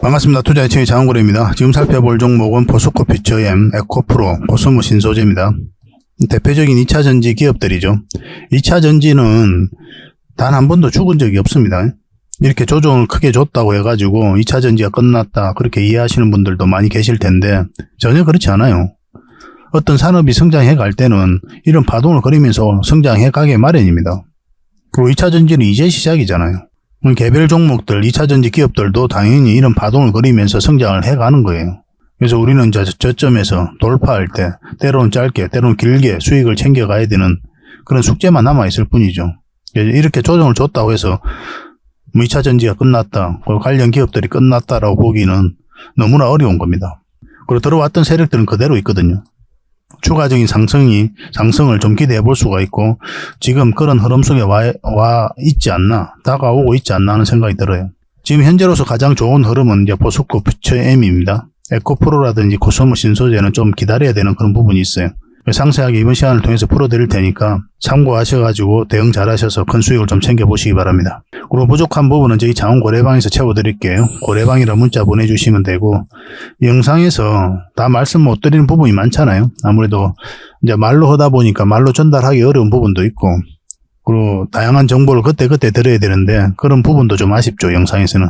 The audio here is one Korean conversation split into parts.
반갑습니다. 투자 예측의 장원고래입니다. 지금 살펴볼 종목은 포스코 퓨처엠, 에코프로, 코스모 신소재입니다. 대표적인 2차전지 기업들이죠. 2차전지는 단 한 번도 죽은 적이 없습니다. 이렇게 조정을 크게 줬다고 해가지고 2차전지가 끝났다 그렇게 이해하시는 분들도 많이 계실 텐데 전혀 그렇지 않아요. 어떤 산업이 성장해 갈 때는 이런 파동을 그리면서 성장해 가게 마련입니다. 그리고 2차전지는 이제 시작이잖아요. 개별 종목들, 2차전지 기업들도 당연히 이런 파동을 그리면서 성장을 해가는 거예요. 그래서 우리는 저점에서 돌파할 때 때로는 짧게, 때로는 길게 수익을 챙겨가야 되는 그런 숙제만 남아있을 뿐이죠. 이렇게 조정을 줬다고 해서 2차전지가 끝났다, 관련 기업들이 끝났다라고 보기는 너무나 어려운 겁니다. 그리고 들어왔던 세력들은 그대로 있거든요. 추가적인 상승을 좀 기대해 볼 수가 있고 지금 그런 흐름 속에 와 있지 않나, 다가오고 있지 않나 하는 생각이 들어요. 지금 현재로서 가장 좋은 흐름은 이제 포스코 퓨처엠입니다. 에코프로라든지 코스모 신소재는 좀 기다려야 되는 그런 부분이 있어요. 상세하게 이번 시간을 통해서 풀어드릴 테니까 참고하셔가지고 대응 잘 하셔서 큰 수익을 좀 챙겨보시기 바랍니다. 그리고 부족한 부분은 저희 장원 고래방에서 채워드릴게요. 고래방이라 문자 보내주시면 되고, 영상에서 다 말씀 못 드리는 부분이 많잖아요. 아무래도 이제 말로 하다 보니까 말로 전달하기 어려운 부분도 있고, 그리고 다양한 정보를 그때그때 드려야 되는데 그런 부분도 좀 아쉽죠. 영상에서는.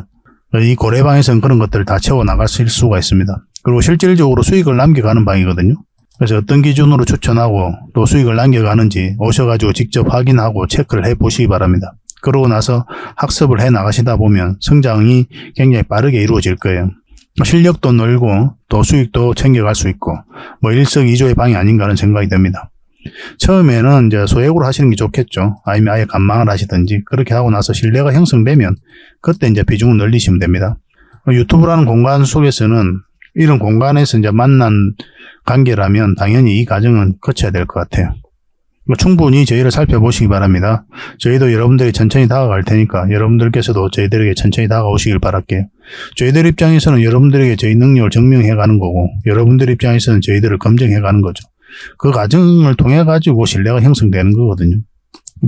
이 고래방에서는 그런 것들을 다 채워나가실 수가 있습니다. 그리고 실질적으로 수익을 남겨가는 방이거든요. 그래서 어떤 기준으로 추천하고 또 수익을 남겨가는지 오셔가지고 직접 확인하고 체크를 해 보시기 바랍니다. 그러고 나서 학습을 해 나가시다 보면 성장이 굉장히 빠르게 이루어질 거예요. 실력도 늘고 또 수익도 챙겨갈 수 있고 일석이조의 방이 아닌가 하는 생각이 듭니다. 처음에는 이제 소액으로 하시는 게 좋겠죠. 아니면 아예 간망을 하시든지 그렇게 하고 나서 신뢰가 형성되면 그때 이제 비중을 늘리시면 됩니다. 유튜브라는 공간 속에서는 이런 공간에서 이제 만난 관계라면 당연히 이 과정은 거쳐야 될 것 같아요. 충분히 저희를 살펴보시기 바랍니다. 저희도 여러분들이 천천히 다가갈 테니까 여러분들께서도 저희들에게 천천히 다가오시길 바랄게요. 저희들 입장에서는 여러분들에게 저희 능력을 증명해 가는 거고 여러분들 입장에서는 저희들을 검증해 가는 거죠. 그 과정을 통해 가지고 신뢰가 형성되는 거거든요.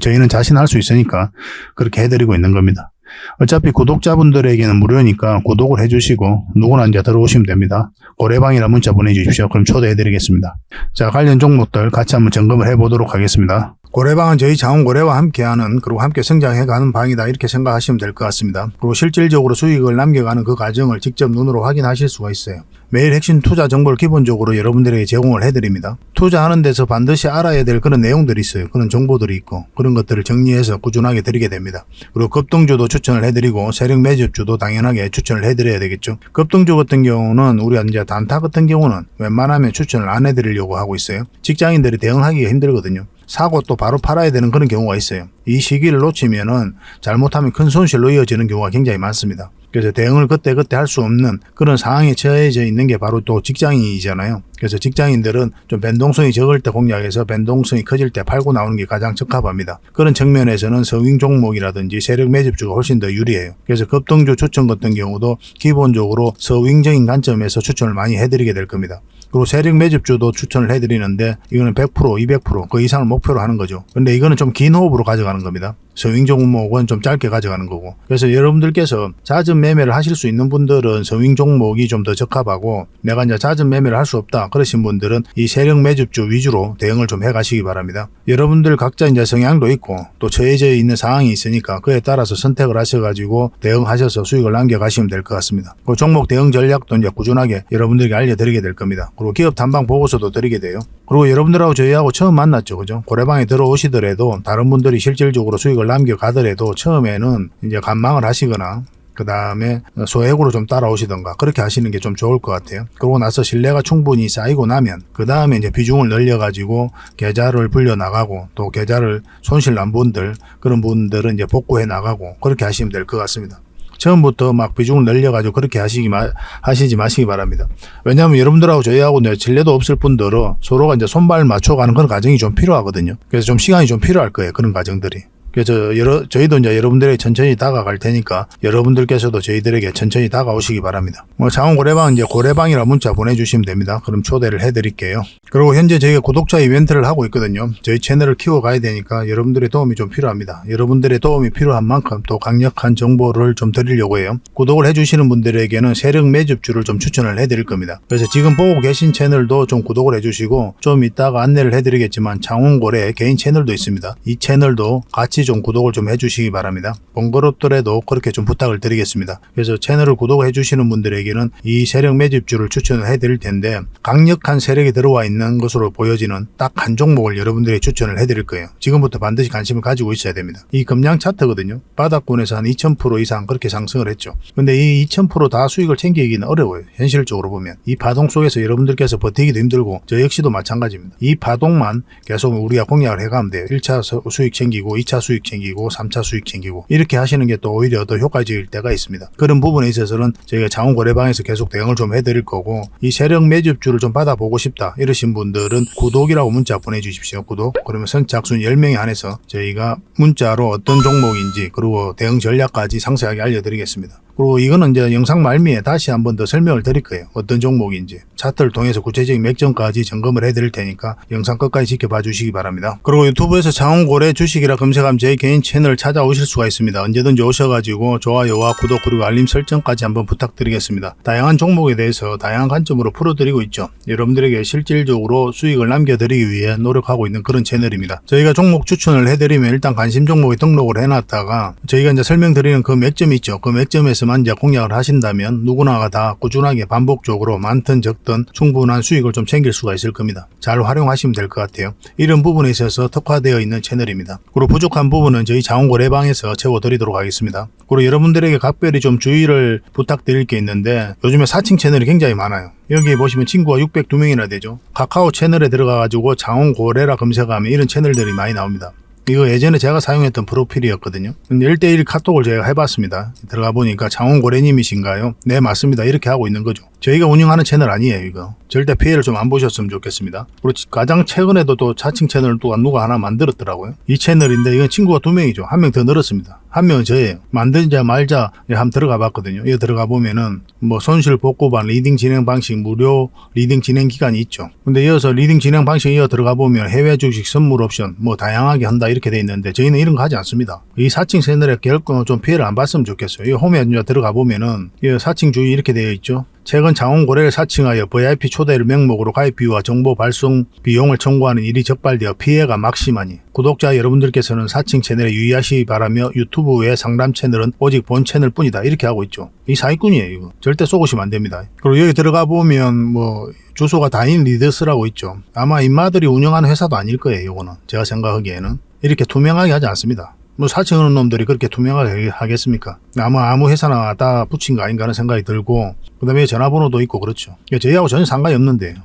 저희는 자신할 수 있으니까 그렇게 해드리고 있는 겁니다. 어차피 구독자분들에게는 무료니까 구독을 해주시고 누구나 이제 들어오시면 됩니다. 고래방이라 문자 보내주십시오. 그럼 초대해드리겠습니다. 자, 관련 종목들 같이 한번 점검을 해보도록 하겠습니다. 고래방은 저희 장원고래와 함께하는, 그리고 함께 성장해가는 방이다 이렇게 생각하시면 될 것 같습니다. 그리고 실질적으로 수익을 남겨가는 그 과정을 직접 눈으로 확인하실 수가 있어요. 매일 핵심 투자 정보를 기본적으로 여러분들에게 제공을 해드립니다. 투자하는 데서 반드시 알아야 될 그런 내용들이 있어요. 그런 정보들이 있고 그런 것들을 정리해서 꾸준하게 드리게 됩니다. 그리고 급등주도 추천을 해드리고 세력 매집주도 당연하게 추천을 해드려야 되겠죠. 급등주 같은 경우는 우리가 이제 단타 같은 경우는 웬만하면 추천을 안 해드리려고 하고 있어요. 직장인들이 대응하기가 힘들거든요. 사고 또 바로 팔아야 되는 그런 경우가 있어요. 이 시기를 놓치면은 잘못하면 큰 손실로 이어지는 경우가 굉장히 많습니다. 그래서 대응을 그때그때 할 수 없는 그런 상황에 처해져 있는 게 바로 또 직장인이잖아요. 그래서 직장인들은 좀 변동성이 적을 때 공략해서 변동성이 커질 때 팔고 나오는 게 가장 적합합니다. 그런 측면에서는 서윙 종목이라든지 세력 매집주가 훨씬 더 유리해요. 그래서 급등주 추천 같은 경우도 기본적으로 서윙적인 관점에서 추천을 많이 해드리게 될 겁니다. 그리고 세력 매집주도 추천을 해드리는데 이거는 100%, 200% 그 이상을 목표로 하는 거죠. 근데 이거는 좀 긴 호흡으로 가져가는 겁니다. 서윙 종목은 좀 짧게 가져가는 거고. 그래서 여러분들께서 잦은 매매를 하실 수 있는 분들은 서윙 종목이 좀 더 적합하고, 내가 이제 잦은 매매를 할 수 없다 그러신 분들은 이 세력 매집주 위주로 대응을 좀 해가시기 바랍니다. 여러분들 각자 이제 성향도 있고 또 처해져 있는 상황이 있으니까 그에 따라서 선택을 하셔가지고 대응하셔서 수익을 남겨가시면 될 것 같습니다. 그 종목 대응 전략도 이제 꾸준하게 여러분들에게 알려드리게 될 겁니다. 그리고 기업 탐방 보고서도 드리게 돼요. 그리고 여러분들하고 저희하고 처음 만났죠, 그죠? 고래방에 들어오시더라도 다른 분들이 실질적으로 수익을 남겨가더라도 처음에는 이제 관망을 하시거나 그 다음에 소액으로 좀 따라오시던가 그렇게 하시는 게 좀 좋을 것 같아요. 그러고 나서 신뢰가 충분히 쌓이고 나면 그 다음에 이제 비중을 늘려가지고 계좌를 불려나가고 또 계좌를 손실 난 분들, 그런 분들은 이제 복구해 나가고 그렇게 하시면 될 것 같습니다. 처음부터 막 비중을 늘려가지고 그렇게 하시지 마시기 바랍니다. 왜냐하면 여러분들하고 저희하고 신뢰도 없을 분들은 서로가 이제 손발 맞춰가는 그런 과정이 좀 필요하거든요. 그래서 좀 시간이 좀 필요할 거예요. 그런 과정들이. 그래서 저희도 이제 여러분들에게 천천히 다가갈 테니까 여러분들께서도 저희들에게 천천히 다가오시기 바랍니다. 장원고래방 이제 고래방이라 문자 보내주시면 됩니다. 그럼 초대를 해드릴게요. 그리고 현재 저희가 구독자 이벤트를 하고 있거든요. 저희 채널을 키워가야 되니까 여러분들의 도움이 좀 필요합니다. 여러분들의 도움이 필요한 만큼 또 강력한 정보를 좀 드리려고 해요. 구독을 해주시는 분들에게는 세력 매집주를 좀 추천을 해드릴 겁니다. 그래서 지금 보고 계신 채널도 좀 구독을 해주시고 좀 이따가 안내를 해드리겠지만 장원고래 개인 채널도 있습니다. 이 채널도 같이 좀 구독을 좀 해주시기 바랍니다. 번거롭더라도 그렇게 좀 부탁을 드리겠습니다. 그래서 채널을 구독해 주시는 분들에게는 이 세력 매집주를 추천을 해드릴 텐데 강력한 세력이 들어와 있는 것으로 보여지는 딱 한 종목을 여러분들에게 추천을 해드릴 거예요. 지금부터 반드시 관심을 가지고 있어야 됩니다. 이 금량 차트거든요. 바닥권에서 한 2000% 이상 그렇게 상승을 했죠. 근데 이 2000% 다 수익을 챙기기는 어려워요. 현실적으로 보면. 이 파동 속에서 여러분들께서 버티기도 힘들고 저 역시도 마찬가지입니다. 이 파동만 계속 우리가 공략을 해가면 돼요. 1차 수익 챙기고 2차 수익 챙기고 3차 수익 챙기고 이렇게 하시는 게 또 오히려 더 효과적일 때가 있습니다. 그런 부분에 있어서는 저희가 장원고래방에서 계속 대응을 좀 해드릴 거고 이 세력 매집주를 좀 받아보고 싶다 이러신 분들은 구독이라고 문자 보내주십시오. 구독. 그러면 선착순 10명에 한해서 저희가 문자로 어떤 종목인지 그리고 대응 전략까지 상세하게 알려드리겠습니다. 그리고 이거는 이제 영상 말미에 다시 한 번 더 설명을 드릴 거예요. 어떤 종목인지. 차트를 통해서 구체적인 맥점까지 점검을 해드릴 테니까 영상 끝까지 지켜봐 주시기 바랍니다. 그리고 유튜브에서 장원고래 주식이라 검색하면 저희 개인 채널 찾아오실 수가 있습니다. 언제든지 오셔가지고 좋아요와 구독 그리고 알림 설정까지 한번 부탁드리겠습니다. 다양한 종목에 대해서 다양한 관점으로 풀어드리고 있죠. 여러분들에게 실질적으로 수익을 남겨드리기 위해 노력하고 있는 그런 채널입니다. 저희가 종목 추천을 해드리면 일단 관심 종목에 등록을 해놨다가 저희가 이제 설명드리는 그 맥점이 있죠. 그 맥점에서 이제 공략을 하신다면 누구나가 다 꾸준하게 반복적으로 많든 적든 충분한 수익을 좀 챙길 수가 있을 겁니다. 잘 활용하시면 될 것 같아요. 이런 부분에 있어서 특화되어 있는 채널입니다. 그리고 부족한 부분은 저희 장원고래방에서 채워드리도록 하겠습니다. 그리고 여러분들에게 각별히 좀 주의를 부탁드릴 게 있는데 요즘에 사칭 채널이 굉장히 많아요. 여기 보시면 친구가 602명이나 되죠. 카카오 채널에 들어가가지고 장원고래라 검색하면 이런 채널들이 많이 나옵니다. 이거 예전에 제가 사용했던 프로필이었거든요. 근데 1:1 카톡을 제가 해봤습니다. 들어가 보니까 장원고래님이신가요? 네, 맞습니다. 이렇게 하고 있는 거죠. 저희가 운영하는 채널 아니에요, 이거. 절대 피해를 좀 안 보셨으면 좋겠습니다. 그리고 가장 최근에도 또 자칭 채널을 또 누가 하나 만들었더라고요. 이 채널인데 이건 친구가 2명이죠. 1명 더 늘었습니다. 1명은 저예요. 만들자 말자 한번 들어가 봤거든요. 여기 들어가 보면은 뭐 손실 복구반 리딩 진행 방식 무료 리딩 진행 기간이 있죠. 근데 이어서 리딩 진행 방식 이어 들어가 보면 해외 주식 선물 옵션 뭐 다양하게 한다 이렇게 돼 있는데 저희는 이런 거 하지 않습니다. 이 사칭 채널에 결코 좀 피해를 안 봤으면 좋겠어요. 이 홈에 들어가 보면은 이 사칭 주의 이렇게 되어 있죠. 최근 장원고래를 사칭하여 VIP 초대를 명목으로 가입비와 정보 발송 비용을 청구하는 일이 적발되어 피해가 막심하니 구독자 여러분들께서는 사칭 채널에 유의하시기 바라며 유튜브 외 상담 채널은 오직 본 채널 뿐이다 이렇게 하고 있죠. 이 사기꾼이에요. 이거 절대 속으시면 안 됩니다. 그리고 여기 들어가 보면 뭐 주소가 다인 리더스라고 있죠. 아마 인마들이 운영하는 회사도 아닐 거예요. 이거는 제가 생각하기에는 이렇게 투명하게 하지 않습니다. 뭐 사칭하는 놈들이 그렇게 투명하게 하겠습니까? 아마 아무 회사나 다 붙인 거 아닌가 하는 생각이 들고 그 다음에 전화번호도 있고 그렇죠. 저희하고 전혀 상관이 없는데요.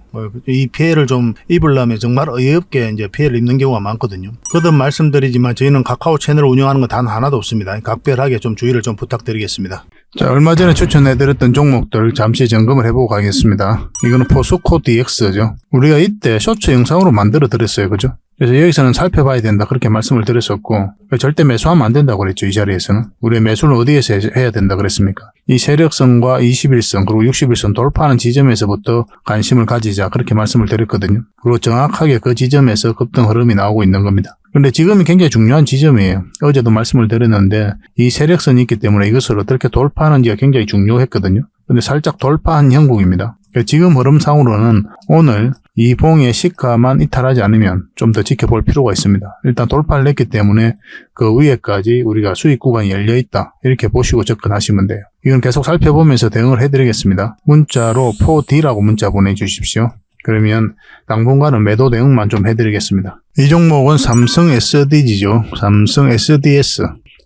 이 피해를 좀 입으려면 정말 어이없게 이제 피해를 입는 경우가 많거든요. 거듭 말씀드리지만 저희는 카카오 채널을 운영하는 건 단 하나도 없습니다. 각별하게 좀 주의를 좀 부탁드리겠습니다. 자, 얼마 전에 추천해드렸던 종목들 잠시 점검을 해보고 가겠습니다. 이거는 포스코 DX죠. 우리가 이때 쇼츠 영상으로 만들어 드렸어요. 그죠? 그래서 여기서는 살펴봐야 된다 그렇게 말씀을 드렸었고 절대 매수하면 안 된다고 그랬죠. 이 자리에서는. 우리의 매수는 어디에서 해야 된다 그랬습니까? 이 세력선과 21선 그리고 61선 돌파하는 지점에서부터 관심을 가지자 그렇게 말씀을 드렸거든요. 그리고 정확하게 그 지점에서 급등 흐름이 나오고 있는 겁니다. 그런데 지금이 굉장히 중요한 지점이에요. 어제도 말씀을 드렸는데 이 세력선이 있기 때문에 이것을 어떻게 돌파하는지가 굉장히 중요했거든요. 근데 살짝 돌파한 형국입니다. 지금 흐름상으로는 오늘 이 봉의 시가만 이탈하지 않으면 좀 더 지켜볼 필요가 있습니다. 일단 돌파를 했기 때문에 그 위에까지 우리가 수익 구간이 열려있다 이렇게 보시고 접근하시면 돼요. 이건 계속 살펴보면서 대응을 해드리겠습니다. 문자로 4D라고 문자 보내주십시오. 그러면 당분간은 매도 대응만 좀 해드리겠습니다. 이 종목은 삼성 SDG죠.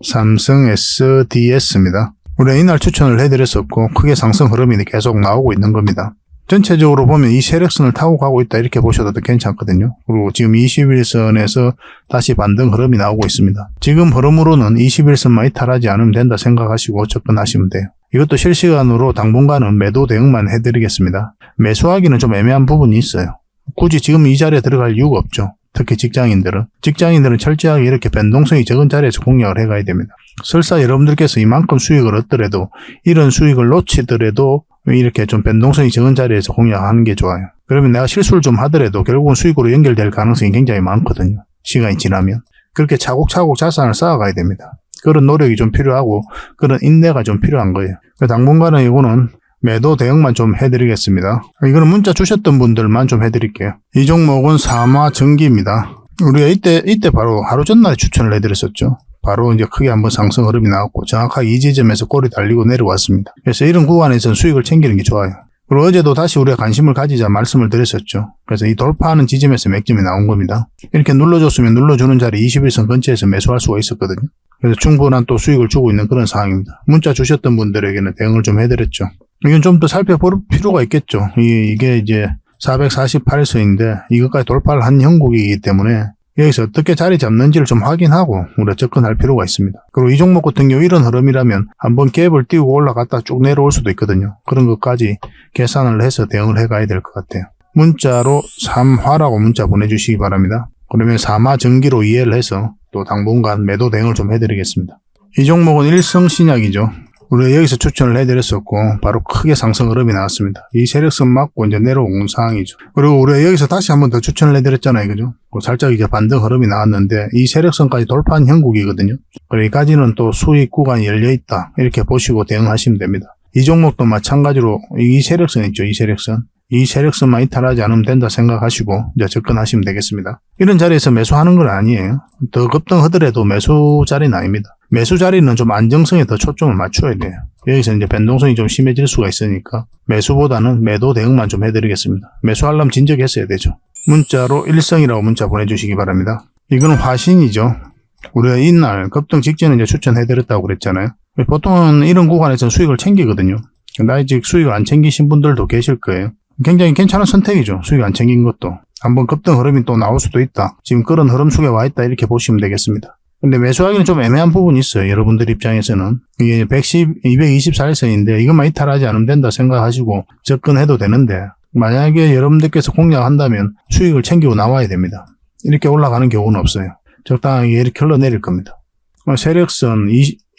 삼성 SDS입니다. 우리가 이날 추천을 해드렸었고 크게 상승 흐름이 계속 나오고 있는 겁니다. 전체적으로 보면 이 세력선을 타고 가고 있다 이렇게 보셔도 괜찮거든요. 그리고 지금 21선에서 다시 반등 흐름이 나오고 있습니다. 지금 흐름으로는 21선만 이탈하지 않으면 된다 생각하시고 접근하시면 돼요. 이것도 실시간으로 당분간은 매도 대응만 해드리겠습니다. 매수하기는 좀 애매한 부분이 있어요. 굳이 지금 이 자리에 들어갈 이유가 없죠. 특히 직장인들은 철저하게 이렇게 변동성이 적은 자리에서 공략을 해가야 됩니다. 설사 여러분들께서 이만큼 수익을 얻더라도 이런 수익을 놓치더라도 이렇게 좀 변동성이 적은 자리에서 공략하는 게 좋아요. 그러면 내가 실수를 좀 하더라도 결국은 수익으로 연결될 가능성이 굉장히 많거든요. 시간이 지나면. 그렇게 차곡차곡 자산을 쌓아가야 됩니다. 그런 노력이 좀 필요하고 그런 인내가 좀 필요한 거예요. 당분간은 이거는 매도 대응만 좀 해드리겠습니다. 이거는 문자 주셨던 분들만 좀 해드릴게요. 이 종목은 삼화전기입니다. 우리가 이때 바로 하루 전날에 추천을 해드렸었죠. 바로 이제 크게 한번 상승 흐름이 나왔고 정확하게 이 지점에서 꼬리 달리고 내려왔습니다. 그래서 이런 구간에서는 수익을 챙기는 게 좋아요. 그리고 어제도 다시 우리가 관심을 가지자 말씀을 드렸었죠. 그래서 이 돌파하는 지점에서 맥점이 나온 겁니다. 이렇게 눌러줬으면 눌러주는 자리 21선 근처에서 매수할 수가 있었거든요. 그래서 충분한 또 수익을 주고 있는 그런 상황입니다. 문자 주셨던 분들에게는 대응을 좀 해드렸죠. 이건 좀 더 살펴볼 필요가 있겠죠. 이게 이제 448선인데 이것까지 돌파를 한 형국이기 때문에 여기서 어떻게 자리 잡는지를 좀 확인하고 우리가 접근할 필요가 있습니다. 그리고 이 종목 같은 경우 이런 흐름이라면 한번 갭을 띄우고 올라갔다 쭉 내려올 수도 있거든요. 그런 것까지 계산을 해서 대응을 해가야 될 것 같아요. 문자로 3화라고 문자 보내주시기 바랍니다. 그러면 3화 전기로 이해를 해서 또 당분간 매도 대응을 좀 해드리겠습니다. 이 종목은 일성신약이죠. 우리가 여기서 추천을 해드렸었고 바로 크게 상승 흐름이 나왔습니다. 이 세력선 맞고 이제 내려온 상황이죠. 그리고 우리가 여기서 다시 한번 더 추천을 해드렸잖아요. 그죠? 살짝 이제 반등 흐름이 나왔는데 이 세력선까지 돌파한 형국이거든요. 여기까지는 또 수익 구간이 열려있다. 이렇게 보시고 대응하시면 됩니다. 이 종목도 마찬가지로 이 세력선 있죠. 이 세력선만 이탈하지 않으면 된다 생각하시고 이제 접근하시면 되겠습니다. 이런 자리에서 매수하는 건 아니에요. 더 급등하더라도 매수 자리는 아닙니다. 매수 자리는 좀 안정성에 더 초점을 맞춰야 돼요. 여기서 이제 변동성이 좀 심해질 수가 있으니까 매수보다는 매도 대응만 좀 해드리겠습니다. 매수하려면 진척했어야 되죠. 문자로 일성이라고 문자 보내주시기 바랍니다. 이거는 화신이죠. 우리가 이날 급등 직전에 이제 추천해드렸다고 그랬잖아요. 보통은 이런 구간에서 수익을 챙기거든요. 근데 아직 수익을 안 챙기신 분들도 계실 거예요. 굉장히 괜찮은 선택이죠. 수익 안 챙긴 것도. 한번 급등 흐름이 또 나올 수도 있다. 지금 그런 흐름 속에 와 있다. 이렇게 보시면 되겠습니다. 근데 매수하기는 좀 애매한 부분이 있어요. 여러분들 입장에서는. 이게 224일선인데 이것만 이탈하지 않으면 된다 생각하시고 접근해도 되는데 만약에 여러분들께서 공략한다면 수익을 챙기고 나와야 됩니다. 이렇게 올라가는 경우는 없어요. 적당하게 이렇게 흘러내릴 겁니다. 세력선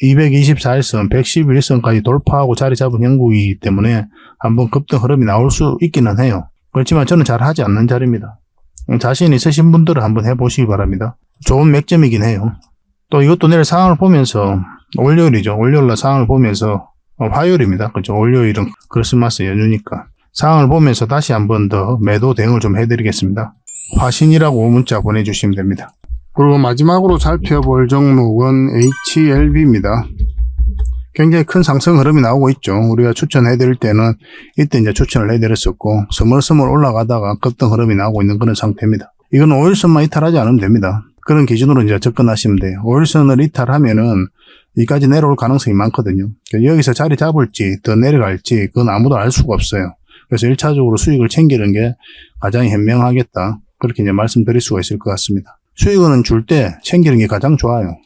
224일선, 111일선까지 돌파하고 자리 잡은 형국이기 때문에 한번 급등 흐름이 나올 수 있기는 해요. 그렇지만 저는 잘 하지 않는 자리입니다. 자신 있으신 분들은 한번 해보시기 바랍니다. 좋은 맥점이긴 해요. 또 이것도 내일 상황을 보면서 월요일이죠. 월요일날 상황을 보면서 화요일입니다. 그렇죠. 월요일은 크리스마스 연휴니까 상황을 보면서 다시 한번 더 매도 대응을 좀 해드리겠습니다. 화신이라고 문자 보내주시면 됩니다. 그리고 마지막으로 살펴볼 종목은 HLB입니다. 굉장히 큰 상승 흐름이 나오고 있죠. 우리가 추천해드릴 때는 이때 이제 추천을 해드렸었고 스멀스멀 올라가다가 급등 흐름이 나오고 있는 그런 상태입니다. 이건 5일선만 이탈하지 않으면 됩니다. 그런 기준으로 이제 접근하시면 돼요. 5일선을 이탈하면은 여기까지 내려올 가능성이 많거든요. 여기서 자리 잡을지 더 내려갈지 그건 아무도 알 수가 없어요. 그래서 1차적으로 수익을 챙기는 게 가장 현명하겠다. 그렇게 이제 말씀드릴 수가 있을 것 같습니다. 수익은 줄 때 챙기는 게 가장 좋아요.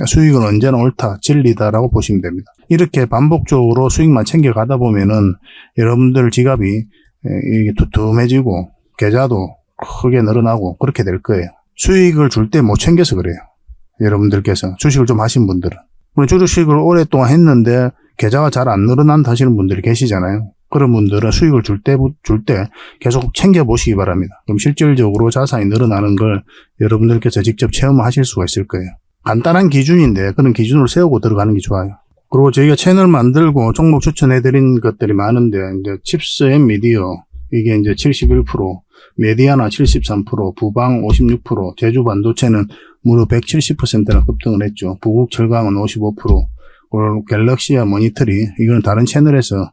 수익은 언제나 옳다, 진리다라고 보시면 됩니다. 이렇게 반복적으로 수익만 챙겨가다 보면은 여러분들 지갑이 두툼해지고 계좌도 크게 늘어나고 그렇게 될 거예요. 수익을 줄 때 못 챙겨서 그래요. 여러분들께서 주식을 좀 하신 분들은. 주식을 오랫동안 했는데 계좌가 잘 안 늘어난다 하시는 분들이 계시잖아요. 그런 분들은 수익을 줄 때 계속 챙겨보시기 바랍니다. 그럼 실질적으로 자산이 늘어나는 걸 여러분들께서 직접 체험하실 수가 있을 거예요. 간단한 기준인데 그런 기준을 세우고 들어가는 게 좋아요. 그리고 저희가 채널 만들고 종목 추천해드린 것들이 많은데 이제 칩스 앤 미디어 이게 이제 71%, 메디아나 73%, 부방 56%, 제주 반도체는 무려 170%나 급등을 했죠. 부국 철강은 55%, 그리고 갤럭시와 모니터리 이거는 다른 채널에서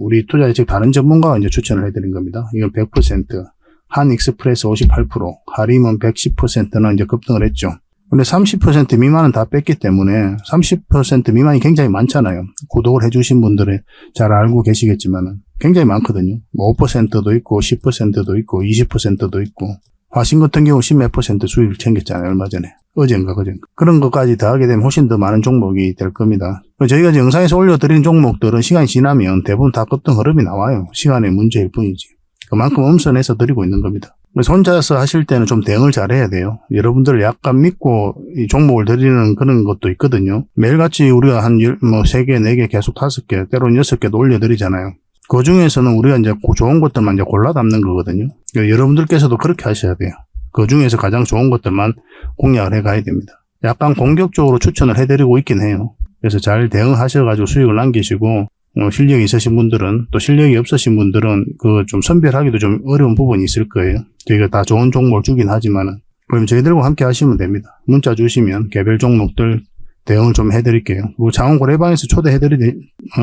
우리 투자의 즉 다른 전문가가 이제 추천을 해드린 겁니다. 이건 100%, 한 익스프레스 58%, 하림은 110%나 이제 급등을 했죠. 근데 30% 미만은 다 뺐기 때문에 30% 미만이 굉장히 많잖아요. 구독을 해주신 분들은 잘 알고 계시겠지만은 굉장히 많거든요. 5%도 있고 10%도 있고 20%도 있고 화신 같은 경우 10몇 % 수익을 챙겼잖아요. 얼마 전에. 어젠가. 그런 것까지 더하게 되면 훨씬 더 많은 종목이 될 겁니다. 저희가 영상에서 올려드린 종목들은 시간이 지나면 대부분 다 급등 흐름이 나와요. 시간의 문제일 뿐이지. 그만큼 엄선해서 드리고 있는 겁니다. 그래서 혼자서 하실 때는 좀 대응을 잘 해야 돼요. 여러분들 약간 믿고 이 종목을 드리는 그런 것도 있거든요. 매일같이 우리가 한 3개, 4개, 계속 5개, 때로는 6개도 올려드리잖아요. 그 중에서는 우리가 이제 좋은 것들만 이제 골라 담는 거거든요. 그러니까 여러분들께서도 그렇게 하셔야 돼요. 그 중에서 가장 좋은 것들만 공략을 해 가야 됩니다. 약간 공격적으로 추천을 해드리고 있긴 해요. 그래서 잘 대응하셔가지고 수익을 남기시고, 실력이 있으신 분들은, 또 실력이 없으신 분들은 그 좀 선별하기도 좀 어려운 부분이 있을 거예요. 저희가 다 좋은 종목을 주긴 하지만은. 그럼 저희들과 함께 하시면 됩니다. 문자 주시면 개별 종목들 대응을 좀 해드릴게요. 그리고 장원 고래방에서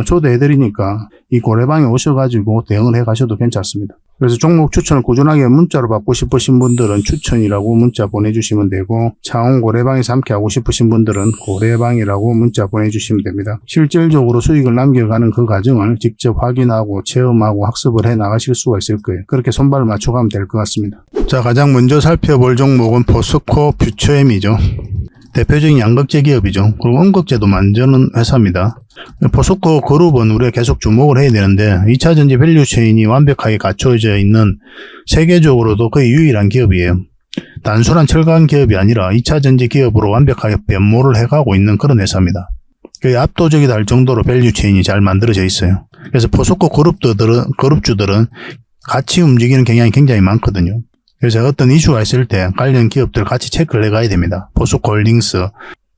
초대해드리니까 이 고래방에 오셔가지고 대응을 해 가셔도 괜찮습니다. 그래서 종목 추천을 꾸준하게 문자로 받고 싶으신 분들은 추천이라고 문자 보내주시면 되고, 장원 고래방에서 함께 하고 싶으신 분들은 고래방이라고 문자 보내주시면 됩니다. 실질적으로 수익을 남겨가는 그 과정을 직접 확인하고 체험하고 학습을 해 나가실 수가 있을 거예요. 그렇게 손발을 맞춰가면 될 것 같습니다. 자, 가장 먼저 살펴볼 종목은 포스코 퓨처엠이죠. 대표적인 양극재 기업이죠. 그리고 음극재도 만드는 회사입니다. 포스코 그룹은 우리가 계속 주목을 해야 되는데 2차전지 밸류체인이 완벽하게 갖춰져 있는 세계적으로도 거의 유일한 기업이에요. 단순한 철강 기업이 아니라 2차전지 기업으로 완벽하게 변모를 해가고 있는 그런 회사입니다. 거의 압도적이다 할 정도로 밸류체인이 잘 만들어져 있어요. 그래서 포스코 그룹주들은 같이 움직이는 경향이 굉장히 많거든요. 그래서 어떤 이슈가 있을 때 관련 기업들 같이 체크를 해가야 됩니다. 포스코 홀딩스,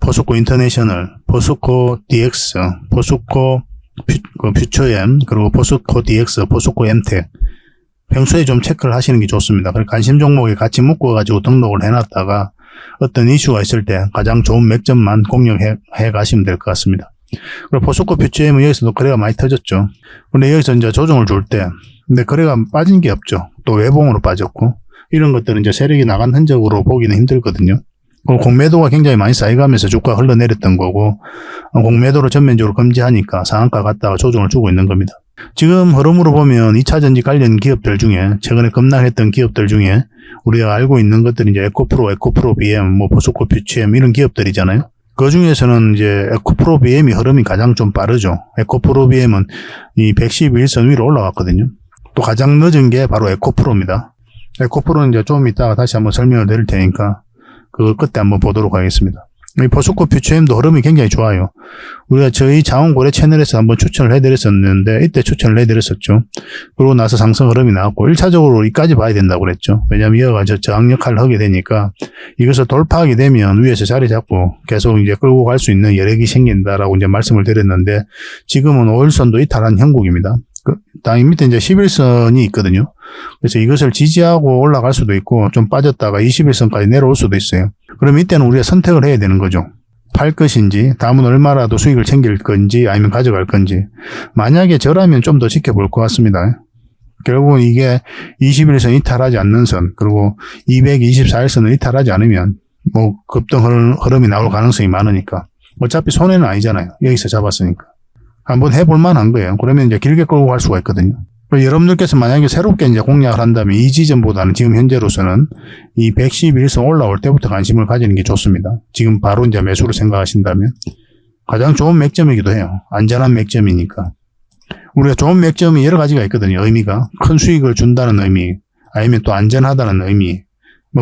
포스코 인터내셔널, 포스코 DX, 포스코 퓨처엠, 그리고 포스코 DX, 포스코 엠텍. 평소에 좀 체크를 하시는 게 좋습니다. 관심 종목에 같이 묶어가지고 등록을 해놨다가 어떤 이슈가 있을 때 가장 좋은 맥점만 공략해 가시면 될 것 같습니다. 그리고 포스코 퓨처엠은 여기서도 거래가 많이 터졌죠. 근데 여기서 이제 조정을 줄 때, 근데 거래가 빠진 게 없죠. 또 외봉으로 빠졌고. 이런 것들은 이제 세력이 나간 흔적으로 보기는 힘들거든요. 공매도가 굉장히 많이 쌓여가면서 주가가 흘러내렸던 거고, 공매도를 전면적으로 금지하니까 상한가 갔다가 조정을 주고 있는 겁니다. 지금 흐름으로 보면 2차전지 관련 기업들 중에, 최근에 급락했던 기업들 중에 우리가 알고 있는 것들이 이제 에코프로 BM, 포스코 퓨처엠 이런 기업들이잖아요. 그 중에서는 이제 에코프로 BM이 흐름이 가장 좀 빠르죠. 에코프로 BM은 이 111선 위로 올라왔거든요. 또 가장 늦은 게 바로 에코프로입니다. 에코프로는 이제 좀 이따가 다시 한번 설명을 드릴 테니까 그걸 그때 한번 보도록 하겠습니다. 이 포스코 퓨처엠도 흐름이 굉장히 좋아요. 우리가 저희 장원고래 채널에서 한번 추천을 해드렸었는데 이때 추천을 해드렸었죠. 그러고 나서 상승 흐름이 나왔고 1차적으로 이까지 봐야 된다고 그랬죠. 왜냐하면 이어가 저항 역할을 하게 되니까 이것을 돌파하게 되면 위에서 자리 잡고 계속 이제 끌고 갈 수 있는 여력이 생긴다라고 이제 말씀을 드렸는데 지금은 5일선도 이탈한 형국입니다. 땅 밑에 이제 11선이 있거든요. 그래서 이것을 지지하고 올라갈 수도 있고 좀 빠졌다가 21선까지 내려올 수도 있어요. 그럼 이때는 우리가 선택을 해야 되는 거죠. 팔 것인지, 다음은 얼마라도 수익을 챙길 건지, 아니면 가져갈 건지. 만약에 저라면 좀 더 지켜볼 것 같습니다. 결국은 이게 21선 이탈하지 않는 선, 그리고 224일선을 이탈하지 않으면 급등 흐름이 나올 가능성이 많으니까. 어차피 손해는 아니잖아요. 여기서 잡았으니까. 한번 해볼 만한 거예요. 그러면 이제 길게 끌고 갈 수가 있거든요. 여러분들께서 만약에 새롭게 이제 공략을 한다면 이 지점보다는 지금 현재로서는 이 111선 올라올 때부터 관심을 가지는 게 좋습니다. 지금 바로 이제 매수를 생각하신다면 가장 좋은 맥점이기도 해요. 안전한 맥점이니까. 우리가 좋은 맥점이 여러 가지가 있거든요. 의미가 큰 수익을 준다는 의미, 아니면 또 안전하다는 의미,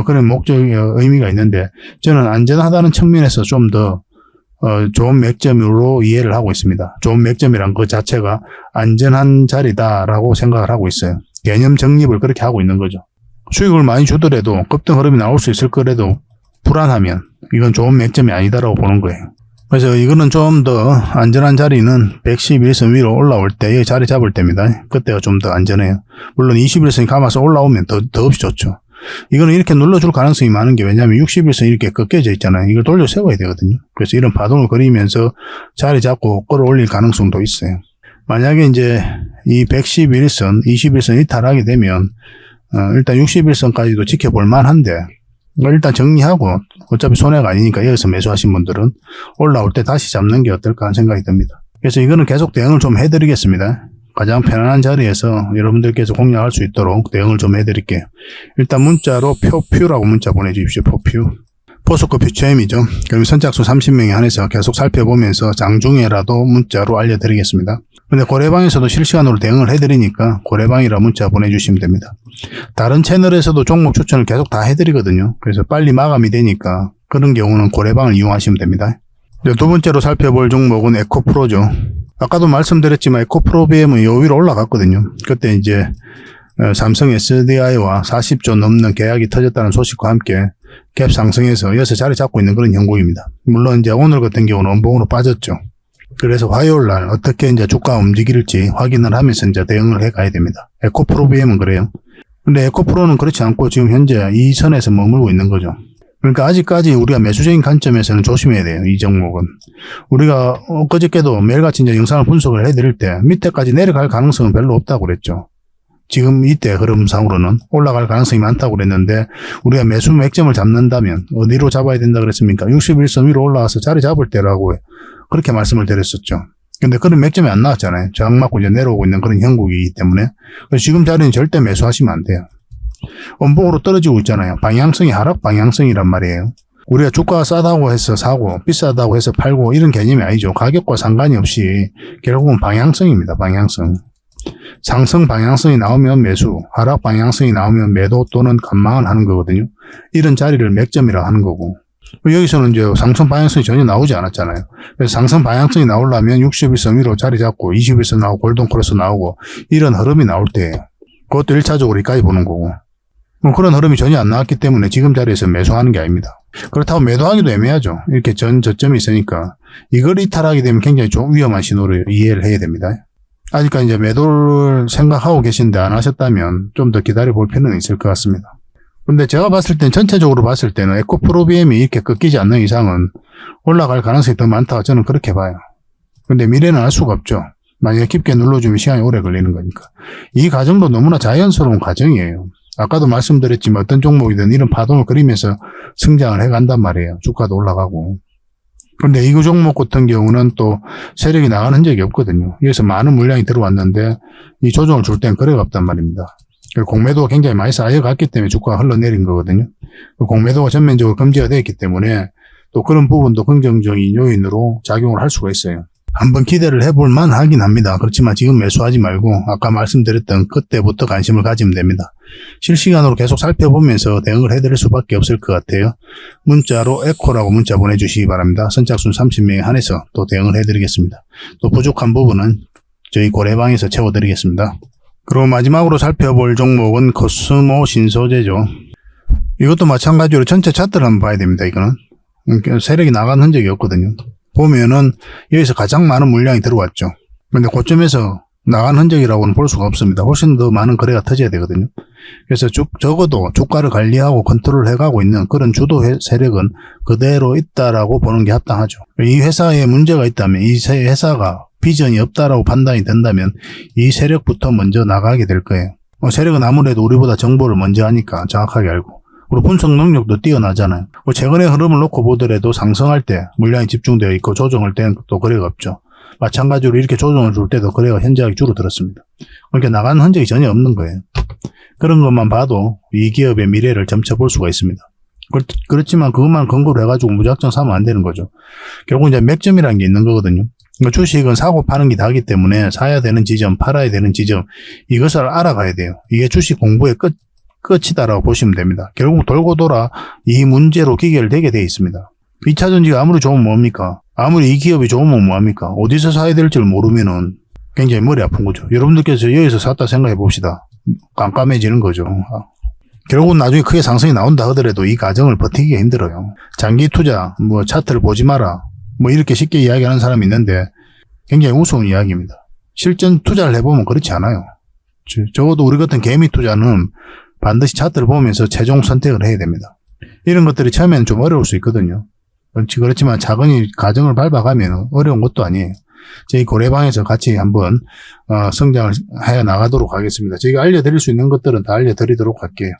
그런 목적의 의미가 있는데 저는 안전하다는 측면에서 좀 더 좋은 맥점으로 이해를 하고 있습니다. 좋은 맥점이란 그 자체가 안전한 자리다라고 생각을 하고 있어요. 개념 정립을 그렇게 하고 있는 거죠. 수익을 많이 주더라도 급등 흐름이 나올 수 있을 거라도 불안하면 이건 좋은 맥점이 아니다라고 보는 거예요. 그래서 이거는 좀 더 안전한 자리는 111선 위로 올라올 때 자리 잡을 때입니다. 그때가 좀 더 안전해요. 물론 21선이 감아서 올라오면 더없이 좋죠. 이거는 이렇게 눌러줄 가능성이 많은 게 왜냐하면 60일선 이렇게 꺾여져 있잖아요. 이걸 돌려 세워야 되거든요. 그래서 이런 파동을 그리면서 자리 잡고 끌어올릴 가능성도 있어요. 만약에 이제 이 111선, 21선 이탈하게 되면 일단 61선까지도 지켜볼 만한데 일단 정리하고 어차피 손해가 아니니까 여기서 매수하신 분들은 올라올 때 다시 잡는 게 어떨까 하는 생각이 듭니다. 그래서 이거는 계속 대응을 좀 해드리겠습니다. 가장 편안한 자리에서 여러분들께서 공략할 수 있도록 대응을 좀 해드릴게요. 일단 문자로 표퓨라고 문자 보내주십시오. 표퓨. 포스코 퓨처엠이죠. 그럼 선착순 30명에 한해서 계속 살펴보면서 장중에라도 문자로 알려드리겠습니다. 근데 고래방에서도 실시간으로 대응을 해드리니까 고래방이라 문자 보내주시면 됩니다. 다른 채널에서도 종목 추천을 계속 다 해드리거든요. 그래서 빨리 마감이 되니까 그런 경우는 고래방을 이용하시면 됩니다. 두 번째로 살펴볼 종목은 에코프로죠. 아까도 말씀드렸지만 에코프로 BM은 요 위로 올라갔거든요. 그때 이제 삼성 SDI와 40조 넘는 계약이 터졌다는 소식과 함께 갭 상승해서 이어서 자리 잡고 있는 그런 형국입니다. 물론 이제 오늘 같은 경우는 원봉으로 빠졌죠. 그래서 화요일 날 어떻게 이제 주가 움직일지 확인을 하면서 이제 대응을 해 가야 됩니다. 에코프로 BM은 그래요. 근데 에코프로는 그렇지 않고 지금 현재 이 선에서 머물고 있는 거죠. 그러니까 아직까지 우리가 매수적인 관점에서는 조심해야 돼요. 이 종목은. 우리가 엊그저께도 매일같이 이제 영상을 분석을 해드릴 때 밑에까지 내려갈 가능성은 별로 없다고 그랬죠. 지금 이때 흐름상으로는 올라갈 가능성이 많다고 그랬는데 우리가 매수 맥점을 잡는다면 어디로 잡아야 된다 그랬습니까? 61선 위로 올라와서 자리 잡을 때라고 그렇게 말씀을 드렸었죠. 근데 그런 맥점이 안 나왔잖아요. 저항 맞고 이제 내려오고 있는 그런 형국이기 때문에. 그래서 지금 자리는 절대 매수하시면 안 돼요. 원봉으로 떨어지고 있잖아요. 방향성이 하락 방향성이란 말이에요. 우리가 주가가 싸다고 해서 사고 비싸다고 해서 팔고 이런 개념이 아니죠. 가격과 상관이 없이 결국은 방향성입니다. 방향성. 상승 방향성이 나오면 매수, 하락 방향성이 나오면 매도 또는 관망을 하는 거거든요. 이런 자리를 맥점이라고 하는 거고. 여기서는 이제 상승 방향성이 전혀 나오지 않았잖아요. 그래서 상승 방향성이 나오려면 60일선 위로 자리 잡고 20일선 나오고 골든 크로스 나오고 이런 흐름이 나올 때예요. 그것도 1차적으로 여기까지 보는 거고. 그런 흐름이 전혀 안 나왔기 때문에 지금 자리에서 매수하는 게 아닙니다. 그렇다고 매도하기도 애매하죠. 이렇게 저점이 있으니까 이걸 이탈하게 되면 굉장히 좀 위험한 신호를 이해를 해야 됩니다. 아직까지 이제 매도를 생각하고 계신데 안 하셨다면 좀 더 기다려 볼 필요는 있을 것 같습니다. 근데 제가 봤을 땐 전체적으로 봤을 때는 에코프로 BM이 이렇게 꺾이지 않는 이상은 올라갈 가능성이 더 많다고 저는 그렇게 봐요. 근데 미래는 알 수가 없죠. 만약에 깊게 눌러주면 시간이 오래 걸리는 거니까. 이 과정도 너무나 자연스러운 과정이에요. 아까도 말씀드렸지만 어떤 종목이든 이런 파동을 그리면서 성장을 해간단 말이에요. 주가도 올라가고. 근데 이 종목 같은 경우는 또 세력이 나가는 흔적이 없거든요. 여기서 많은 물량이 들어왔는데 이 조정을 줄 땐 거래가 없단 말입니다. 그리고 공매도가 굉장히 많이 쌓여갔기 때문에 주가가 흘러내린 거거든요. 공매도가 전면적으로 금지가 되었기 때문에 또 그런 부분도 긍정적인 요인으로 작용을 할 수가 있어요. 한번 기대를 해볼 만하긴 합니다. 그렇지만 지금 매수하지 말고 아까 말씀드렸던 그때부터 관심을 가지면 됩니다. 실시간으로 계속 살펴보면서 대응을 해드릴 수밖에 없을 것 같아요. 문자로 에코라고 문자 보내주시기 바랍니다. 선착순 30명에 한해서 또 대응을 해드리겠습니다. 또 부족한 부분은 저희 고래방에서 채워드리겠습니다. 그리고 마지막으로 살펴볼 종목은 코스모 신소재죠. 이것도 마찬가지로 전체 차트를 한번 봐야 됩니다. 이거는 세력이 나간 흔적이 없거든요. 보면은 여기서 가장 많은 물량이 들어왔죠. 근데 고점에서 나간 흔적이라고는 볼 수가 없습니다. 훨씬 더 많은 거래가 터져야 되거든요. 그래서 적어도 주가를 관리하고 컨트롤 해가고 있는 그런 주도 세력은 그대로 있다라고 보는 게 합당하죠. 이 회사에 문제가 있다면, 이 회사가 비전이 없다라고 판단이 된다면 이 세력부터 먼저 나가게 될 거예요. 세력은 아무래도 우리보다 정보를 먼저 하니까 정확하게 알고, 그리고 분석 능력도 뛰어나잖아요. 최근의 흐름을 놓고 보더라도 상승할 때 물량이 집중되어 있고 조정할 때는 또 거래가 없죠. 마찬가지로 이렇게 조정을 줄 때도 거래가 현저하게 줄어들었습니다. 그러니까 나가는 흔적이 전혀 없는 거예요. 그런 것만 봐도 이 기업의 미래를 점쳐 볼 수가 있습니다. 그렇지만 그것만 근거로 해가지고 무작정 사면 안 되는 거죠. 결국 이제 맥점이라는 게 있는 거거든요. 그러니까 주식은 사고 파는 게 다기 때문에 사야 되는 지점, 팔아야 되는 지점, 이것을 알아가야 돼요. 이게 주식 공부의 끝이다라고 보시면 됩니다. 결국 돌고 돌아 이 문제로 귀결되게 되어 있습니다. 2차전지가 아무리 좋으면 뭡니까? 아무리 이 기업이 좋으면 뭐합니까? 어디서 사야 될지를 모르면은 굉장히 머리 아픈 거죠. 여러분들께서 여기서 샀다 생각해 봅시다. 깜깜해지는 거죠. 결국은 나중에 크게 상승이 나온다 하더라도 이 과정을 버티기가 힘들어요. 장기 투자, 차트를 보지 마라, 이렇게 쉽게 이야기하는 사람이 있는데 굉장히 우스운 이야기입니다. 실전 투자를 해보면 그렇지 않아요. 적어도 우리 같은 개미 투자는 반드시 차트를 보면서 최종 선택을 해야 됩니다. 이런 것들이 처음에는 좀 어려울 수 있거든요. 그렇지만 차근히 과정을 밟아가면 어려운 것도 아니에요. 저희 고래방에서 같이 한번 성장을 해 나가도록 하겠습니다. 저희가 알려드릴 수 있는 것들은 다 알려드리도록 할게요.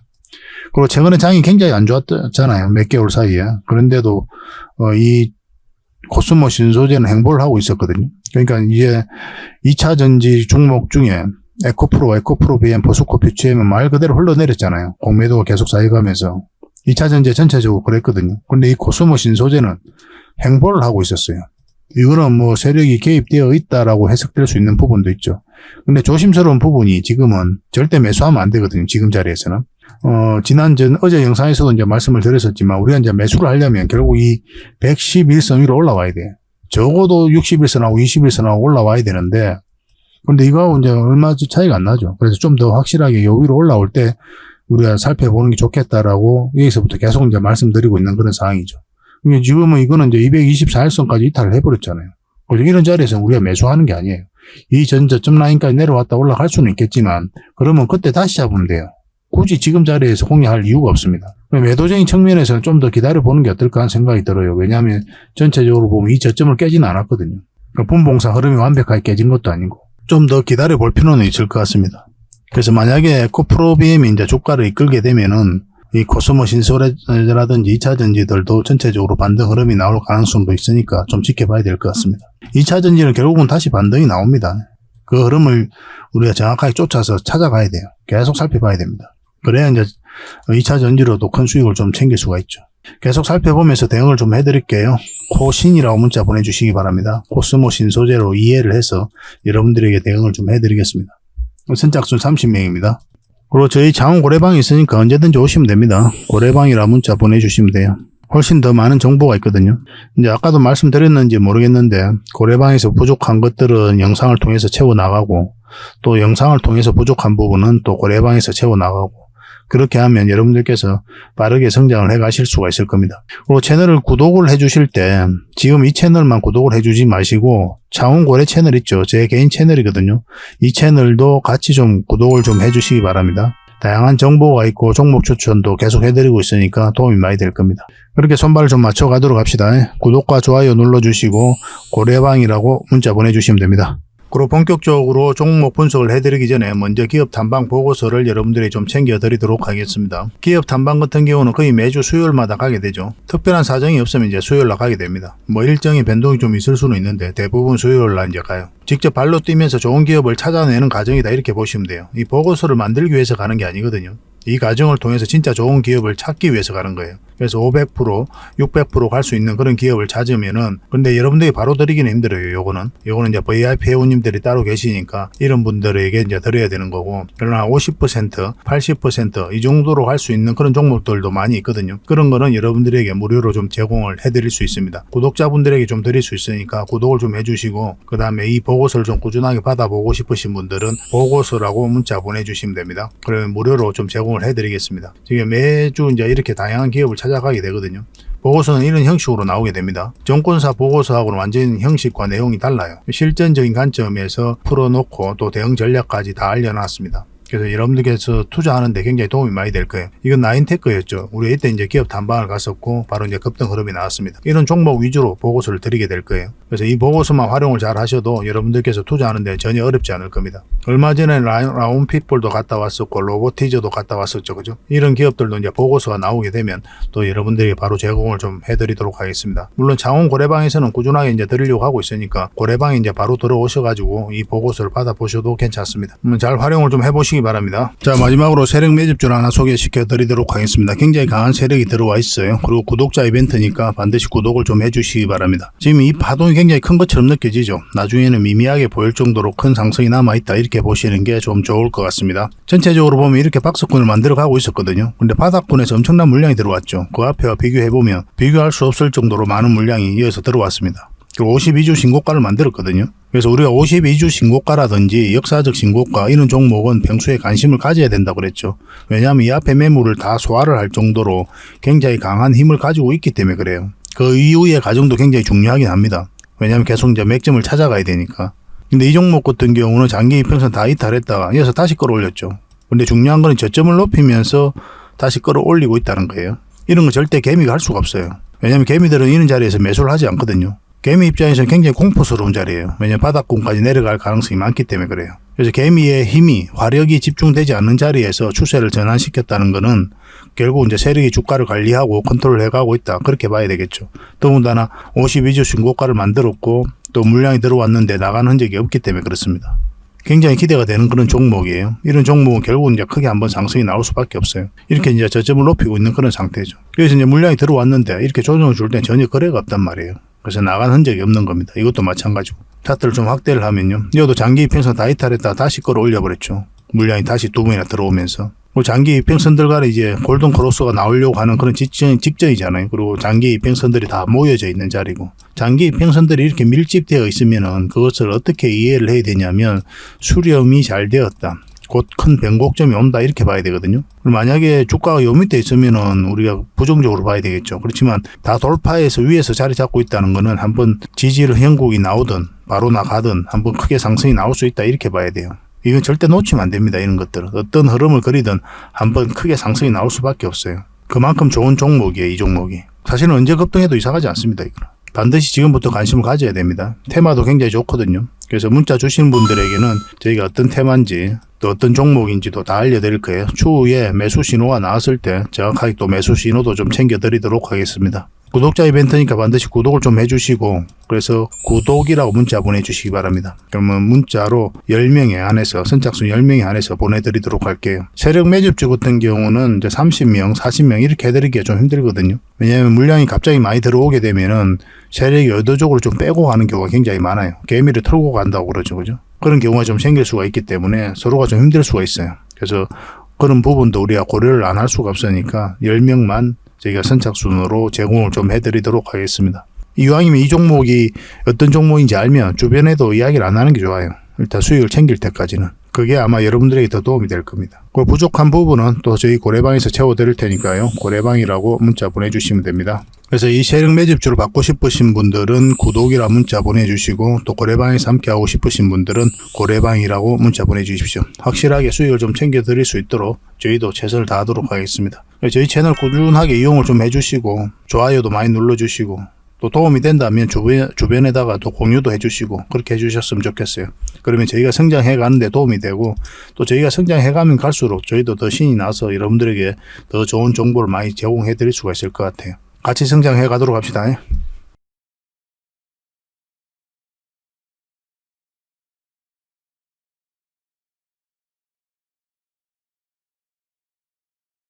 그리고 최근에 장이 굉장히 안 좋았잖아요. 몇 개월 사이에. 그런데도 이 코스모 신소재는 행보를 하고 있었거든요. 그러니까 이제 2차 전지 종목 중에 에코프로 BM, 포스코 퓨처엠은 말 그대로 흘러내렸잖아요. 공매도가 계속 쌓여가면서 2차 전지 전체적으로 그랬거든요. 근데 이 코스모 신소재는 행보를 하고 있었어요. 이거는 뭐 세력이 개입되어 있다라고 해석될 수 있는 부분도 있죠. 근데 조심스러운 부분이 지금은 절대 매수하면 안 되거든요. 지금 자리에서는. 어제 영상에서도 이제 말씀을 드렸었지만 우리가 이제 매수를 하려면 결국 이 111선 위로 올라와야 돼. 적어도 61선하고 21선하고 올라와야 되는데, 근데 이거하고 이제 얼마 차이가 안 나죠. 그래서 좀 더 확실하게 요 위로 올라올 때 우리가 살펴보는 게 좋겠다라고 여기서부터 계속 이제 말씀드리고 있는 그런 상황이죠. 지금은 이거는 이제 224일선까지 이탈을 해버렸잖아요. 그래서 이런 자리에서 우리가 매수하는 게 아니에요. 이 전 저점 라인까지 내려왔다 올라갈 수는 있겠지만, 그러면 그때 다시 잡으면 돼요. 굳이 지금 자리에서 공략할 이유가 없습니다. 매도적인 측면에서는 좀 더 기다려보는 게 어떨까 하는 생각이 들어요. 왜냐하면 전체적으로 보면 이 저점을 깨지는 않았거든요. 분봉상 흐름이 완벽하게 깨진 것도 아니고 좀 더 기다려볼 필요는 있을 것 같습니다. 그래서 만약에 에코프로비엠이 이제 주가를 이끌게 되면은 이 코스모 신소라든지 2차전지들도 전체적으로 반등 흐름이 나올 가능성도 있으니까 좀 지켜봐야 될 것 같습니다. 2차전지는 결국은 다시 반등이 나옵니다. 그 흐름을 우리가 정확하게 쫓아서 찾아가야 돼요. 계속 살펴봐야 됩니다. 그래야 이제 2차 전지로도 큰 수익을 좀 챙길 수가 있죠. 계속 살펴보면서 대응을 좀 해드릴게요. 코신이라고 문자 보내주시기 바랍니다. 코스모 신소재로 이해를 해서 여러분들에게 대응을 좀 해드리겠습니다. 선착순 30명입니다. 그리고 저희 장원 고래방이 있으니까 언제든지 오시면 됩니다. 고래방이라 문자 보내주시면 돼요. 훨씬 더 많은 정보가 있거든요. 이제 아까도 말씀드렸는지 모르겠는데 고래방에서 부족한 것들은 영상을 통해서 채워나가고, 또 영상을 통해서 부족한 부분은 또 고래방에서 채워나가고, 그렇게 하면 여러분들께서 빠르게 성장을 해 가실 수가 있을 겁니다. 그리고 채널을 구독을 해 주실 때 지금 이 채널만 구독을 해 주지 마시고 장원고래 채널 있죠. 제 개인 채널이거든요. 이 채널도 같이 좀 구독을 좀 해 주시기 바랍니다. 다양한 정보가 있고 종목 추천도 계속 해드리고 있으니까 도움이 많이 될 겁니다. 그렇게 손발을 좀 맞춰 가도록 합시다. 구독과 좋아요 눌러주시고 고래방이라고 문자 보내주시면 됩니다. 그리고 본격적으로 종목 분석을 해드리기 전에 먼저 기업 탐방 보고서를 여러분들이 좀 챙겨드리도록 하겠습니다. 기업 탐방 같은 경우는 거의 매주 수요일마다 가게 되죠. 특별한 사정이 없으면 이제 수요일날 가게 됩니다. 뭐 일정의 변동이 좀 있을 수는 있는데 대부분 수요일날 이제 가요. 직접 발로 뛰면서 좋은 기업을 찾아내는 과정이다 이렇게 보시면 돼요. 이 보고서를 만들기 위해서 가는 게 아니거든요. 이 과정을 통해서 진짜 좋은 기업을 찾기 위해서 가는 거예요. 그래서 500%, 600% 갈 수 있는 그런 기업을 찾으면은, 근데 여러분들이 바로 드리기는 힘들어요. 요거는 이제 VIP 회원님들이 따로 계시니까 이런 분들에게 이제 드려야 되는 거고, 그러나 50%, 80% 이 정도로 갈 수 있는 그런 종목들도 많이 있거든요. 그런 거는 여러분들에게 무료로 좀 제공을 해드릴 수 있습니다. 구독자분들에게 좀 드릴 수 있으니까 구독을 좀 해주시고, 그 다음에 이 보고서를 좀 꾸준하게 받아보고 싶으신 분들은 보고서라고 문자 보내주시면 됩니다. 그러면 무료로 좀 제공을 해드리겠습니다. 지금 매주 이제 이렇게 다양한 기업을 찾아가게 되거든요. 보고서는 이런 형식으로 나오게 됩니다. 정권사 보고서하고는 완전 형식과 내용이 달라요. 실전적인 관점에서 풀어놓고 또 대응 전략까지 다 알려놨습니다. 그래서 여러분들께서 투자하는데 굉장히 도움이 많이 될 거예요. 이건 나인테크였죠. 우리 이때 이제 기업 탐방을 갔었고 바로 이제 급등 흐름이 나왔습니다. 이런 종목 위주로 보고서를 드리게 될 거예요. 그래서 이 보고서만 활용을 잘 하셔도 여러분들께서 투자하는데 전혀 어렵지 않을 겁니다. 얼마 전에 라운핏볼도 갔다 왔었고 로보티저도 갔다 왔었죠. 그죠? 이런 기업들도 이제 보고서가 나오게 되면 또 여러분들에게 바로 제공을 좀 해드리도록 하겠습니다. 물론 장원 고래방에서는 꾸준하게 이제 드리려고 하고 있으니까 고래방에 이제 바로 들어오셔가지고 이 보고서를 받아보셔도 괜찮습니다. 잘 활용을 좀 해보시기 바랍니다. 자, 마지막으로 세력 매집주를 하나 소개시켜 드리도록 하겠습니다. 굉장히 강한 세력이 들어와 있어요. 그리고 구독자 이벤트니까 반드시 구독을 좀 해주시기 바랍니다. 지금 이 파동이 굉장히 큰 것처럼 느껴지죠. 나중에는 미미하게 보일 정도로 큰 상승이 남아있다 이렇게 보시는 게 좀 좋을 것 같습니다. 전체적으로 보면 이렇게 박스권을 만들어 가고 있었거든요. 근데 바닥권에서 엄청난 물량이 들어왔죠. 그 앞에와 비교해보면 비교할 수 없을 정도로 많은 물량이 이어서 들어왔습니다. 그리고 52주 신고가를 만들었거든요. 그래서 우리가 52주 신고가라든지 역사적 신고가 이런 종목은 평소에 관심을 가져야 된다고 그랬죠. 왜냐하면 이 앞에 매물을 다 소화를 할 정도로 굉장히 강한 힘을 가지고 있기 때문에 그래요. 그 이후의 과정도 굉장히 중요하긴 합니다. 왜냐하면 계속 이제 맥점을 찾아가야 되니까. 근데 이 종목 같은 경우는 장기 이평선 다 이탈했다가 이어서 다시 끌어올렸죠. 근데 중요한 건 저점을 높이면서 다시 끌어올리고 있다는 거예요. 이런 거 절대 개미가 할 수가 없어요. 왜냐하면 개미들은 이런 자리에서 매수를 하지 않거든요. 개미 입장에서는 굉장히 공포스러운 자리예요. 왜냐하면 바닥권까지 내려갈 가능성이 많기 때문에 그래요. 그래서 개미의 힘이, 화력이 집중되지 않는 자리에서 추세를 전환시켰다는 것은 결국 이제 세력이 주가를 관리하고 컨트롤 해가고 있다. 그렇게 봐야 되겠죠. 더군다나 52주 신고가를 만들었고 또 물량이 들어왔는데 나가는 흔적이 없기 때문에 그렇습니다. 굉장히 기대가 되는 그런 종목이에요. 이런 종목은 결국은 이제 크게 한번 상승이 나올 수밖에 없어요. 이렇게 이제 저점을 높이고 있는 그런 상태죠. 그래서 이제 물량이 들어왔는데 이렇게 조정을 줄 때 전혀 거래가 없단 말이에요. 그래서 나간 흔적이 없는 겁니다. 이것도 마찬가지고. 차트를 좀 확대를 하면요. 이것도 장기 이평선 다 이탈했다가 다시 끌어올려 버렸죠. 물량이 다시 두 번이나 들어오면서. 장기 이평선들 간에 이제 골든 크로스가 나오려고 하는 그런 직전이잖아요. 그리고 장기 이평선들이 다 모여져 있는 자리고. 장기 이평선들이 이렇게 밀집되어 있으면은 그것을 어떻게 이해를 해야 되냐면 수렴이 잘 되었다. 곧 큰 변곡점이 온다 이렇게 봐야 되거든요. 만약에 주가가 요 밑에 있으면은 우리가 부정적으로 봐야 되겠죠. 그렇지만 다 돌파해서 위에서 자리 잡고 있다는 거는 한번 지지를 형국이 나오든 바로 나가든 한번 크게 상승이 나올 수 있다 이렇게 봐야 돼요. 이건 절대 놓치면 안 됩니다. 이런 것들은 어떤 흐름을 그리든 한번 크게 상승이 나올 수밖에 없어요. 그만큼 좋은 종목이에요. 이 종목이. 사실은 언제 급등해도 이상하지 않습니다. 이거는. 반드시 지금부터 관심을 가져야 됩니다. 테마도 굉장히 좋거든요. 그래서 문자 주시는 분들에게는 저희가 어떤 테마인지 또 어떤 종목인지도 다 알려드릴 거예요. 추후에 매수 신호가 나왔을 때 정확하게 또 매수 신호도 좀 챙겨드리도록 하겠습니다. 구독자 이벤트니까 반드시 구독을 좀 해주시고 그래서 구독이라고 문자 보내주시기 바랍니다. 그러면 문자로 10명에 한해서 선착순 10명에 한해서 보내드리도록 할게요. 세력 매집주 같은 경우는 이제 30명, 40명 이렇게 해드리기가 좀 힘들거든요. 왜냐하면 물량이 갑자기 많이 들어오게 되면은 세력이 의도적으로 좀 빼고 가는 경우가 굉장히 많아요. 개미를 털고 간다고 그러죠. 그죠? 그런 경우가 좀 생길 수가 있기 때문에 서로가 좀 힘들 수가 있어요. 그래서 그런 부분도 우리가 고려를 안 할 수가 없으니까 10명만 저희가 선착순으로 제공을 좀 해드리도록 하겠습니다. 이왕이면 이 종목이 어떤 종목인지 알면 주변에도 이야기를 안 하는 게 좋아요. 일단 수익을 챙길 때까지는. 그게 아마 여러분들에게 더 도움이 될 겁니다. 그 부족한 부분은 또 저희 고래방에서 채워드릴 테니까요. 고래방이라고 문자 보내주시면 됩니다. 그래서 이 세력 매집주를 받고 싶으신 분들은 구독이라 문자 보내주시고 또 고래방에서 함께하고 싶으신 분들은 고래방이라고 문자 보내주십시오. 확실하게 수익을 좀 챙겨드릴 수 있도록 저희도 최선을 다하도록 하겠습니다. 저희 채널 꾸준하게 이용을 좀 해주시고 좋아요도 많이 눌러주시고 또 도움이 된다면 주변에다가 또 공유도 해주시고 그렇게 해주셨으면 좋겠어요. 그러면 저희가 성장해 가는데 도움이 되고 또 저희가 성장해 가면 갈수록 저희도 더 신이 나서 여러분들에게 더 좋은 정보를 많이 제공해 드릴 수가 있을 것 같아요. 같이 성장해 가도록 합시다.